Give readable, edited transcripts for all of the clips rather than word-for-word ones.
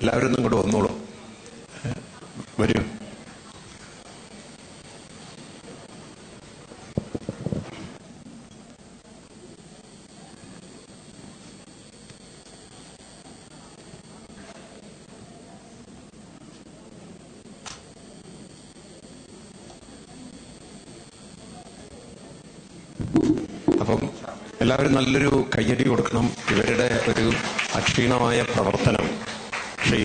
എല്ലാവരും ഇങ്ങോട്ട് വന്നോളൂ, വരൂ. അപ്പം എല്ലാവരും നല്ലൊരു കയ്യടി കൊടുക്കണം. ഇവരുടെ ഒരു അക്ഷീണമായ പ്രവർത്തനം ശ്രീ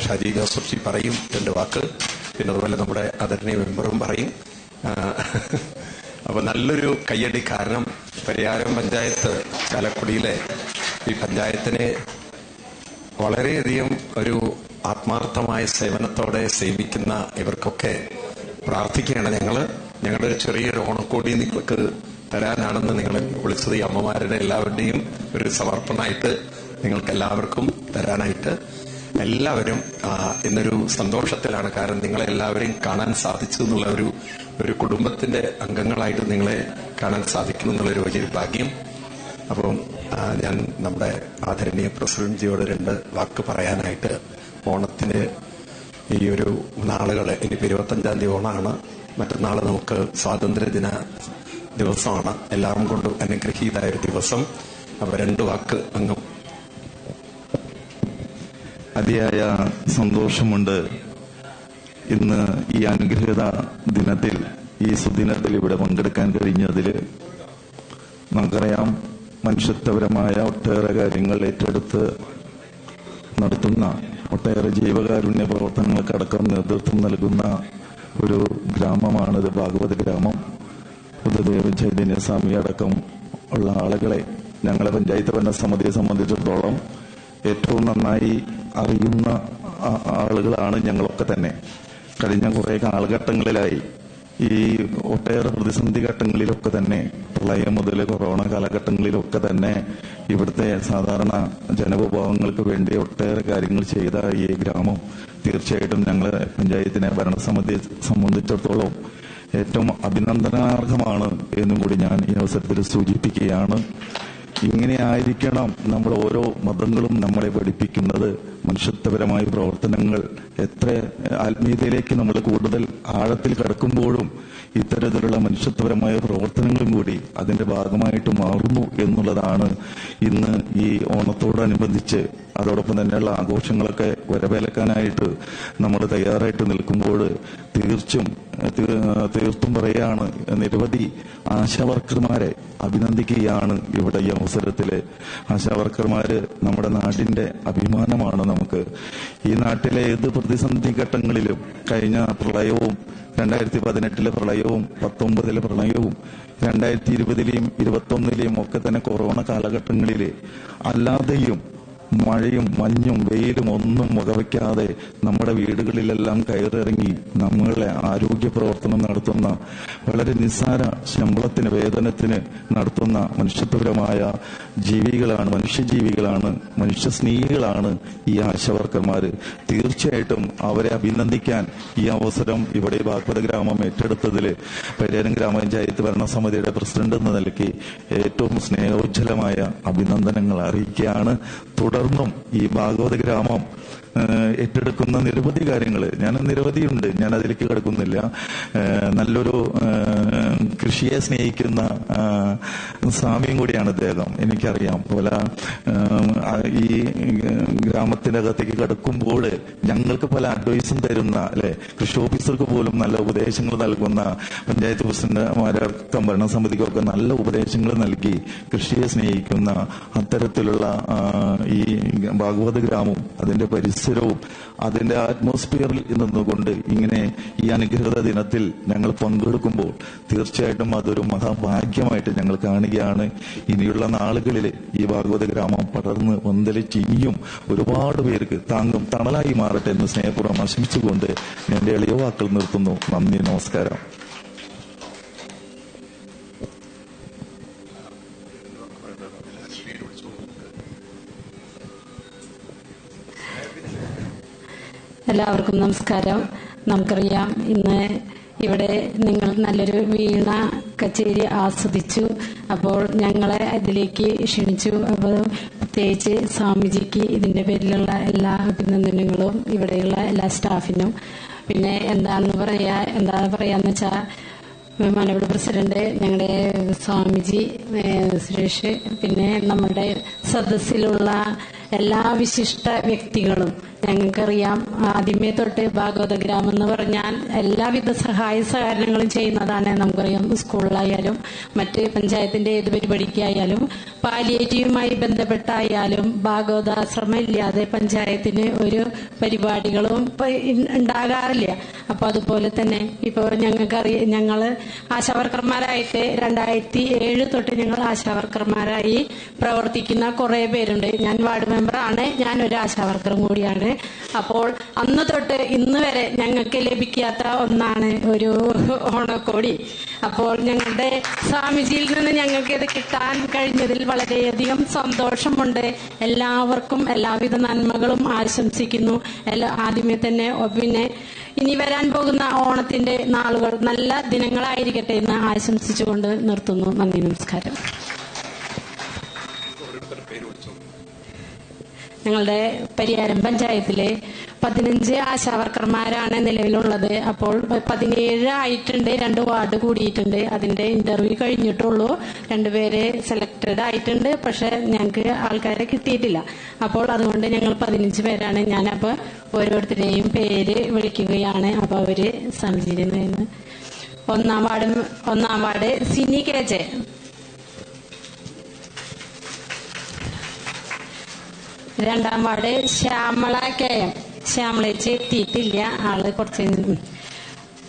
ഷാജി ജോസഫ് പറയും 2 വാക്ക്, പിന്നെ അതുപോലെ നമ്മുടെ ആദരണീയ മെമ്പറും പറയും. അപ്പൊ നല്ലൊരു കയ്യടി. കാരണം പരിയാരം പഞ്ചായത്ത് ചാലക്കുടിയിലെ ഈ പഞ്ചായത്തിനെ വളരെയധികം ഒരു ആത്മാർത്ഥമായ സേവനത്തോടെ സേവിക്കുന്ന ഇവർക്കൊക്കെ പ്രാർത്ഥിക്കുകയാണ്. ഞങ്ങളുടെ ഒരു ചെറിയൊരു ഓണക്കോടി നിങ്ങൾക്ക് തരാനാണെന്ന് നിങ്ങളെ വിളിച്ചത്. ഈ അമ്മമാരുടെ എല്ലാവരുടെയും ഒരു സമർപ്പണമായിട്ട് നിങ്ങൾക്ക് എല്ലാവർക്കും തരാനായിട്ട് എല്ലാവരും ഇന്നൊരു സന്തോഷത്തിലാണ്. കാരണം നിങ്ങളെല്ലാവരെയും കാണാൻ സാധിച്ചു എന്നുള്ള ഒരു കുടുംബത്തിന്റെ അംഗങ്ങളായിട്ട് നിങ്ങളെ കാണാൻ സാധിക്കുന്നു എന്നുള്ളൊരു വലിയൊരു ഭാഗ്യം. അപ്പം ഞാൻ നമ്മുടെ ആദരണീയ പ്രസിഡന്റ് ജിയോട് 2 വാക്ക് പറയാനായിട്ട്, ഓണത്തിന് ഈ ഒരു നാളുകള്, ഇനിയിപ്പോൾ 25-ാം തീയതി ഓണമാണ്, മറ്റന്നാൾ നമുക്ക് സ്വാതന്ത്ര്യദിന ദിവസമാണ്, എല്ലാം കൊണ്ടും അനുഗ്രഹീതായൊരു ദിവസം. അപ്പൊ 2 വാക്ക് അങ്ങ്. അതിയായ സന്തോഷമുണ്ട് ഇന്ന് ഈ അനുഗ്രഹീത ദിനത്തിൽ, ഈ സുദിനത്തിൽ ഇവിടെ പങ്കെടുക്കാൻ കഴിഞ്ഞതിൽ. നമുക്കറിയാം, മനുഷ്യത്വപരമായ ഒട്ടേറെ കാര്യങ്ങൾ ഏറ്റെടുത്ത് നടത്തുന്ന ഒട്ടേറെ ജീവകാരുണ്യ പ്രവർത്തനങ്ങൾക്കടക്കം നേതൃത്വം നൽകുന്ന ഒരു ഗ്രാമമാണിത്, ഭാഗവത ഗ്രാമം. ബുദ്ധദേവ ചൈതന്യസ്വാമി അടക്കം ഉള്ള ആളുകളെ ഞങ്ങളെ പഞ്ചായത്ത് ഭരണസമിതിയെ സംബന്ധിച്ചിടത്തോളം ഏറ്റവും നന്നായി അറിയുന്ന ആളുകളാണ് ഞങ്ങളൊക്കെ തന്നെ. കഴിഞ്ഞ കുറെ കാലഘട്ടങ്ങളിലായി ഈ ഒട്ടേറെ പ്രതിസന്ധി ഘട്ടങ്ങളിലൊക്കെ തന്നെ, പ്രളയം മുതൽ കൊറോണ കാലഘട്ടങ്ങളിലൊക്കെ തന്നെ ഇവിടുത്തെ സാധാരണ ജനവിഭാഗങ്ങൾക്ക് വേണ്ടി ഒട്ടേറെ കാര്യങ്ങൾ ചെയ്ത ഈ ഗ്രാമം തീർച്ചയായിട്ടും ഞങ്ങളെ പഞ്ചായത്തിനെ ഭരണസമിതിയെ സംബന്ധിച്ചിടത്തോളം ഏറ്റവും അഭിനന്ദനാർഹമാണ് എന്നും കൂടി ഞാൻ ഈ അവസരത്തിൽ സൂചിപ്പിക്കുകയാണ്. ഇങ്ങനെ ആയിരിക്കണം നമ്മൾ ഓരോ മതങ്ങളും നമ്മളെ പഠിപ്പിക്കുന്നത്. മനുഷ്യത്വപരമായ പ്രവർത്തനങ്ങൾ എത്ര ആത്മീയതയിലേക്ക് നമ്മൾ കൂടുതൽ ആഴത്തിൽ കടക്കുമ്പോഴും ഇത്തരത്തിലുള്ള മനുഷ്യത്വപരമായ പ്രവർത്തനങ്ങളും കൂടി അതിന്റെ ഭാഗമായിട്ട് മാറുന്നു എന്നുള്ളതാണ് ഇന്ന് ഈ ഓണത്തോടനുബന്ധിച്ച്, അതോടൊപ്പം തന്നെയുള്ള ആഘോഷങ്ങളൊക്കെ വരവേൽക്കാനായിട്ട് നമ്മൾ തയ്യാറായിട്ട് നിൽക്കുമ്പോൾ തീർത്തും പറയാണ്, നിരവധി ആശാവർക്കർമാരെ അഭിനന്ദിക്കുകയാണ് ഇവിടെ ഈ അവസരത്തില്. ആശാവർക്കർമാര് നമ്മുടെ നാടിന്റെ അഭിമാനമാണ് നമുക്ക്. ഈ നാട്ടിലെ ഏത് പ്രതിസന്ധി ഘട്ടങ്ങളിലും, കഴിഞ്ഞ പ്രളയവും 2018 പ്രളയവും 19 പ്രളയവും 2020 21 ഒക്കെ തന്നെ കൊറോണ കാലഘട്ടങ്ങളില് അല്ലാതെയും മഴയും മഞ്ഞും വെയിലും ഒന്നും വകവയ്ക്കാതെ നമ്മുടെ വീടുകളിലെല്ലാം കയറിറങ്ങി നമ്മളെ ആരോഗ്യ പ്രവർത്തനം നടത്തുന്ന, വളരെ നിസ്സാര ശമ്പളത്തിന് വേതനത്തിന് നടത്തുന്ന മനുഷ്യത്വപരമായ ജീവികളാണ്, മനുഷ്യജീവികളാണ്, മനുഷ്യസ്നേഹികളാണ് ഈ ആശാവർക്കർമാര്. തീർച്ചയായിട്ടും അവരെ അഭിനന്ദിക്കാൻ ഈ അവസരം ഇവിടെ ഭാഗവത ഗ്രാമം ഏറ്റെടുത്തതിൽ പരിയാരം ഗ്രാമപഞ്ചായത്ത് ഭരണസമിതിയുടെ പ്രസിഡന്റ് എന്ന നിലയ്ക്ക് ഏറ്റവും സ്നേഹോജ്ജലമായ അഭിനന്ദനങ്ങൾ അറിയിക്കുകയാണ്. തുടർന്നും ഈ ഭാഗവത ഗ്രാമം ഏറ്റെടുക്കുന്ന നിരവധി കാര്യങ്ങൾ, നിരവധിയുണ്ട്, ഞാൻ അതിലേക്ക് കിടക്കുന്നില്ല. നല്ലൊരു കൃഷിയെ സ്നേഹിക്കുന്ന സ്വാമിയും കൂടിയാണ് അദ്ദേഹം, എനിക്കറിയാം. പോലെ ഈ ഗ്രാമത്തിനകത്തേക്ക് കിടക്കുമ്പോൾ ഞങ്ങൾക്ക് പല അഡ്വൈസും തരുന്ന, അല്ലെ, കൃഷി ഓഫീസർക്ക് പോലും നല്ല ഉപദേശങ്ങൾ നൽകുന്ന, പഞ്ചായത്ത് പ്രസിഡന്റുമാർക്കും ഭരണസമിതിക്കൊക്കെ നല്ല ഉപദേശങ്ങൾ നൽകി കൃഷിയെ സ്നേഹിക്കുന്ന അത്തരത്തിലുള്ള ഈ ഭാഗവത ഗ്രാമവും അതിന്റെ പരിസരവും അതിന്റെ അറ്റ്മോസ്ഫിയറിൽ നിന്നുകൊണ്ട് ഇങ്ങനെ ഈ അനുഗ്രഹീത ദിനത്തിൽ ഞങ്ങൾ പങ്കെടുക്കുമ്പോൾ തീർച്ചയായിട്ടും അതൊരു മഹാഭാഗ്യമായിട്ട് ഞങ്ങൾ കാണുകയാണ്. ഇനിയുള്ള നാളുകളിൽ ഈ ഭാഗവത ഗ്രാമം പടർന്ന് പന്തലിച്ച് ഇനിയും ഒരുപാട് പേർക്ക് താങ്ങും തണലായി മാറട്ടെ എന്ന് സ്നേഹപൂർവ്വം ആശംസിച്ചുകൊണ്ട് എന്റെ എളിയ വാക്കുകൾ നിർത്തുന്നു. നന്ദി, നമസ്കാരം. എല്ലാവർക്കും നമസ്കാരം. നമുക്കറിയാം, ഇന്ന് ഇവിടെ നിങ്ങൾ നല്ലൊരു വീണ കച്ചേരി ആസ്വദിച്ചു. അപ്പോൾ ഞങ്ങളെ അതിലേക്ക് ക്ഷണിച്ചു. അപ്പോൾ പ്രത്യേകിച്ച് സ്വാമിജിക്ക് ഇതിന്റെ പേരിലുള്ള എല്ലാ അഭിനന്ദനങ്ങളും ഇവിടെയുള്ള എല്ലാ സ്റ്റാഫിനും. പിന്നെ എന്താന്ന് പറയാന്ന് വെച്ചാൽ മാനവീട് പ്രസിഡന്റ്, ഞങ്ങളുടെ സ്വാമിജി സുരേഷ്, പിന്നെ നമ്മുടെ സദസ്സിലുള്ള എല്ലാ വിശിഷ്ട വ്യക്തികളും. ഞങ്ങൾക്കറിയാം, ആദ്യമേ തൊട്ട് ഭാഗവത ഗ്രാമം എന്ന് പറഞ്ഞാൽ എല്ലാവിധ സഹായ സഹകരണങ്ങളും ചെയ്യുന്നതാണ്. നമുക്കറിയാം, സ്കൂളിലായാലും മറ്റ് പഞ്ചായത്തിന്റെ ഏത് പരിപാടിക്കായാലും പാലിയേറ്റീവുമായി ബന്ധപ്പെട്ടായാലും ഭാഗവതാശ്രമം ഇല്ലാതെ പഞ്ചായത്തിന് ഒരു പരിപാടികളും ഉണ്ടാകാറില്ല. അപ്പൊ അതുപോലെ തന്നെ ഇപ്പോൾ ഞങ്ങൾക്കറിയാം, ഞങ്ങള് ആശാവർക്കർമാരായിട്ട് 2007 തൊട്ട് ഞങ്ങൾ ആശാവർക്കർമാരായി പ്രവർത്തിക്കുന്ന കുറെ പേരുണ്ട്. ഞാൻ വാർഡ് മെമ്പറാണ്, ഞാനൊരു ആശാവർക്കറും കൂടിയാണ്. അപ്പോൾ അന്ന് തൊട്ട് ഇന്ന് വരെ ഞങ്ങൾക്ക് ലഭിക്കാത്ത ഒന്നാണ് ഒരു ഓണക്കോടി. അപ്പോൾ ഞങ്ങളുടെ സ്വാമിജിയിൽ നിന്ന് ഞങ്ങൾക്ക് ഇത് കിട്ടാൻ കഴിഞ്ഞതിൽ വളരെയധികം സന്തോഷമുണ്ട്. എല്ലാവർക്കും എല്ലാവിധ നന്മകളും ആശംസിക്കുന്നു. ആദ്യമേ തന്നെ പിന്നെ ഇനി വരാൻ പോകുന്ന ഓണത്തിന്റെ നാളുകൾ നല്ല ദിനങ്ങളായിരിക്കട്ടെ എന്ന് ആശംസിച്ചുകൊണ്ട് നിർത്തുന്നു. നന്ദി, നമസ്കാരം. ഞങ്ങളുടെ പരിയാരം പഞ്ചായത്തിലെ 15 ആശാവർക്കർമാരാണ് നിലവിലുള്ളത്. അപ്പോൾ 17 ആയിട്ടുണ്ട്, 2 വാർഡ് കൂടിയിട്ടുണ്ട്. അതിന്റെ ഇന്റർവ്യൂ കഴിഞ്ഞിട്ടുള്ളൂ. 2 പേര് സെലക്ടഡ് ആയിട്ടുണ്ട്, പക്ഷെ ഞങ്ങൾക്ക് ആൾക്കാരെ കിട്ടിയിട്ടില്ല. അപ്പോൾ അതുകൊണ്ട് ഞങ്ങൾ 15 പേരാണ്. ഞാനപ്പോൾ ഓരോരുത്തരെയും പേര് വിളിക്കുകയാണ്. അപ്പോൾ അവര് സംജിരുന്നു. ഒന്നാം വാർഡ് സിനി KJ, 2ാം വാർഡ് ശ്യാമള KM. ശ്യാമളേച്ച് എത്തിയിട്ടില്ല, ആള് കുറച്ച്.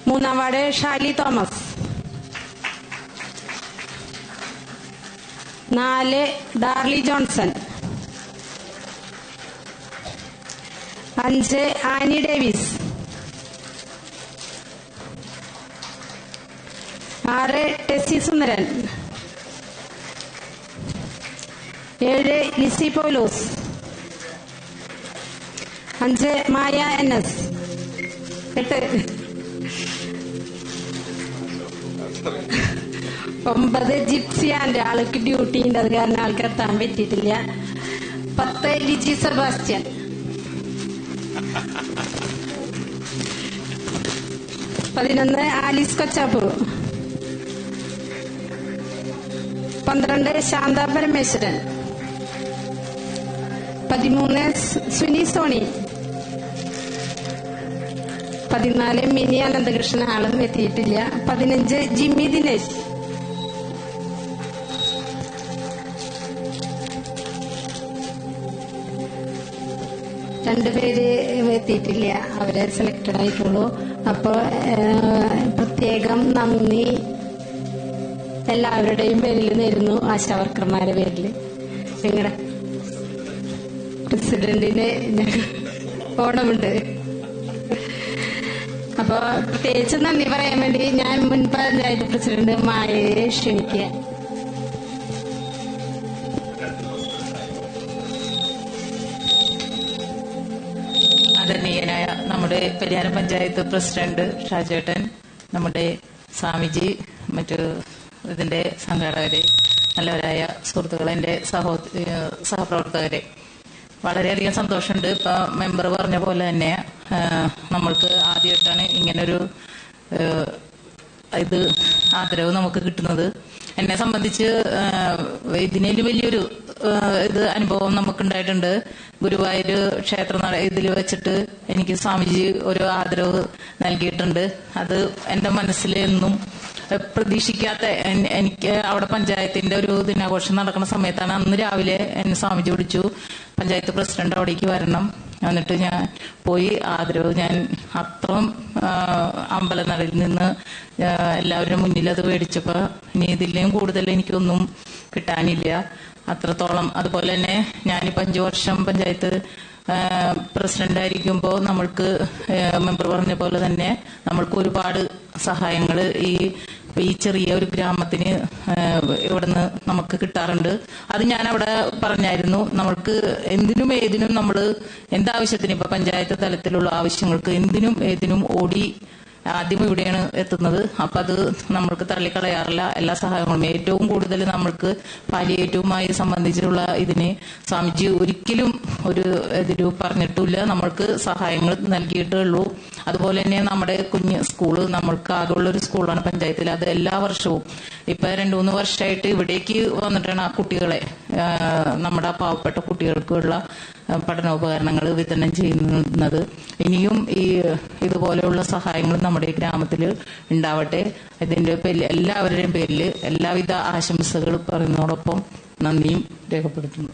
3ാം ward Shali Thomas. 4 Darly Johnson. 5 Annie Davis. 6 Tessy Sundaran. 7 Lizzy Paulose. 5 Maya NS. 8 9 Gipsy and, ആൾക്ക് ഡ്യൂട്ടി ഉണ്ട്, അത് കാരണം ആൾക്ക് എത്താൻ പറ്റിയിട്ടില്ല. 10 ലിജി സെബാസ്റ്റ്യൻ. 11 ആലിസ് കൊച്ചാപ്പൂർ. 12 ശാന്ത പരമേശ്വരൻ. 13 സുനി സോണി. 14 മിനി അനന്തകൃഷ്ണൻ, ആളും എത്തിയിട്ടില്ല. 15 ജിമ്മി ദിനേശ്. 2 പേര് എത്തിയിട്ടില്ല, അവരെ സെലക്ടഡ് ആയിട്ടുള്ളൂ. അപ്പോൾ പ്രത്യേകം നന്ദി എല്ലാവരുടെയും പേരിൽ നേരുന്നു, ആശാവർക്കർമാരുടെ പേരിൽ. ഞങ്ങളുടെ പ്രസിഡന്റിന് ഓണമുണ്ട്. അപ്പൊ പ്രത്യേകിച്ച് നന്ദി പറയാൻ വേണ്ടി ഞാൻ മുൻ പഞ്ചായത്ത് പ്രസിഡന്റ് മായയെ ക്ഷണിക്കുക. ആദരണീയനായ നമ്മുടെ പരിയാരം പഞ്ചായത്ത് പ്രസിഡന്റ് ഷാജേട്ടൻ, നമ്മുടെ സ്വാമിജി, മറ്റു ഇതിന്റെ സംഘാടകരെ, നല്ലവരായ സുഹൃത്തുക്കളെ, എന്റെ സഹപ്രവർത്തകരെ, വളരെയധികം സന്തോഷമുണ്ട്. ഇപ്പൊ മെമ്പർ പറഞ്ഞ പോലെ തന്നെ നമ്മൾക്ക് ആദ്യമായിട്ടാണ് ഇങ്ങനൊരു ഇത് ആദരവ് നമുക്ക് കിട്ടുന്നത്. എന്നെ സംബന്ധിച്ച് ഇതിനേല് വലിയൊരു അനുഭവം നമുക്കുണ്ടായിട്ടുണ്ട്. ഗുരുവായൂർ ക്ഷേത്ര ഇതിൽ വെച്ചിട്ട് എനിക്ക് സ്വാമിജി ഒരു ആദരവ് നൽകിയിട്ടുണ്ട്. അത് എന്റെ മനസ്സിൽ എന്നും പ്രതീക്ഷിക്കാത്ത, എനിക്ക് അവിടെ പഞ്ചായത്തിന്റെ ഒരു ദിനാഘോഷം നടക്കുന്ന സമയത്താണ്. അന്ന് രാവിലെ എന്നെ സ്വാമിജി വിളിച്ചു, പഞ്ചായത്ത് പ്രസിഡന്റ് അവിടേക്ക് വരണം. എന്നിട്ട് ഞാൻ പോയി ആദരവ്, ഞാൻ അത്രയും അമ്പലനടയിൽ നിന്ന് എല്ലാവരുടെ മുന്നിൽ അത് മേടിച്ചപ്പോ ഇനി ഇതിലും കൂടുതൽ എനിക്കൊന്നും കിട്ടാനില്ല, അത്രത്തോളം. അതുപോലെ തന്നെ ഞാനിപ്പോ 5 വർഷം പഞ്ചായത്ത് പ്രസിഡന്റ് ആയിരിക്കുമ്പോൾ നമ്മൾക്ക് മെമ്പർ പറഞ്ഞ പോലെ തന്നെ നമ്മൾക്ക് ഒരുപാട് സഹായങ്ങൾ ഈ ചെറിയ ഒരു ഗ്രാമത്തിന് ഇവിടുന്ന് നമുക്ക് കിട്ടാറുണ്ട്. അത് ഞാൻ അവിടെ പറഞ്ഞായിരുന്നു. നമ്മൾക്ക് എന്തിനും ഏതിനും നമ്മൾ എന്താവശ്യത്തിന്, ഇപ്പൊ പഞ്ചായത്ത് തലത്തിലുള്ള ആവശ്യങ്ങൾക്ക് എന്തിനും ഏതിനും ഓടി ആദ്യം ഇവിടെയാണ് എത്തുന്നത്. അപ്പൊ അത് നമ്മൾക്ക് തള്ളിക്കളയാറില്ല. എല്ലാ സഹായങ്ങളും ഏറ്റവും കൂടുതൽ നമ്മൾക്ക് പാലിയേറ്റവുമായി സംബന്ധിച്ചുള്ള ഇതിന് സ്വാമിജി ഒരിക്കലും ഒരു എതിരു പറഞ്ഞിട്ടില്ല. നമ്മൾക്ക് സഹായങ്ങൾ നൽകിയിട്ടുള്ളൂ. അതുപോലെ തന്നെ നമ്മുടെ കുഞ്ഞ് സ്കൂള് നമ്മൾക്ക് ആകെയുള്ളൊരു സ്കൂളാണ് പഞ്ചായത്തിൽ. അത് എല്ലാ വർഷവും ഇപ്പൊ 2-3 വർഷമായിട്ട് ഇവിടേക്ക് വന്നിട്ടാണ് ആ കുട്ടികളെ, നമ്മുടെ പാവപ്പെട്ട കുട്ടികൾക്കുള്ള പഠനോപകരണങ്ങൾ വിതരണം ചെയ്യുന്നത്. ഇനിയും ഇതുപോലെയുള്ള സഹായങ്ങൾ നമ്മുടെ ഗ്രാമത്തിൽ ഉണ്ടാവട്ടെ. ഇതിന്റെ പേരിൽ എല്ലാവരുടെയും പേരിൽ എല്ലാവിധ ആശംസകൾ പറയുന്നതോടൊപ്പം നന്ദിയും രേഖപ്പെടുത്തുന്നു.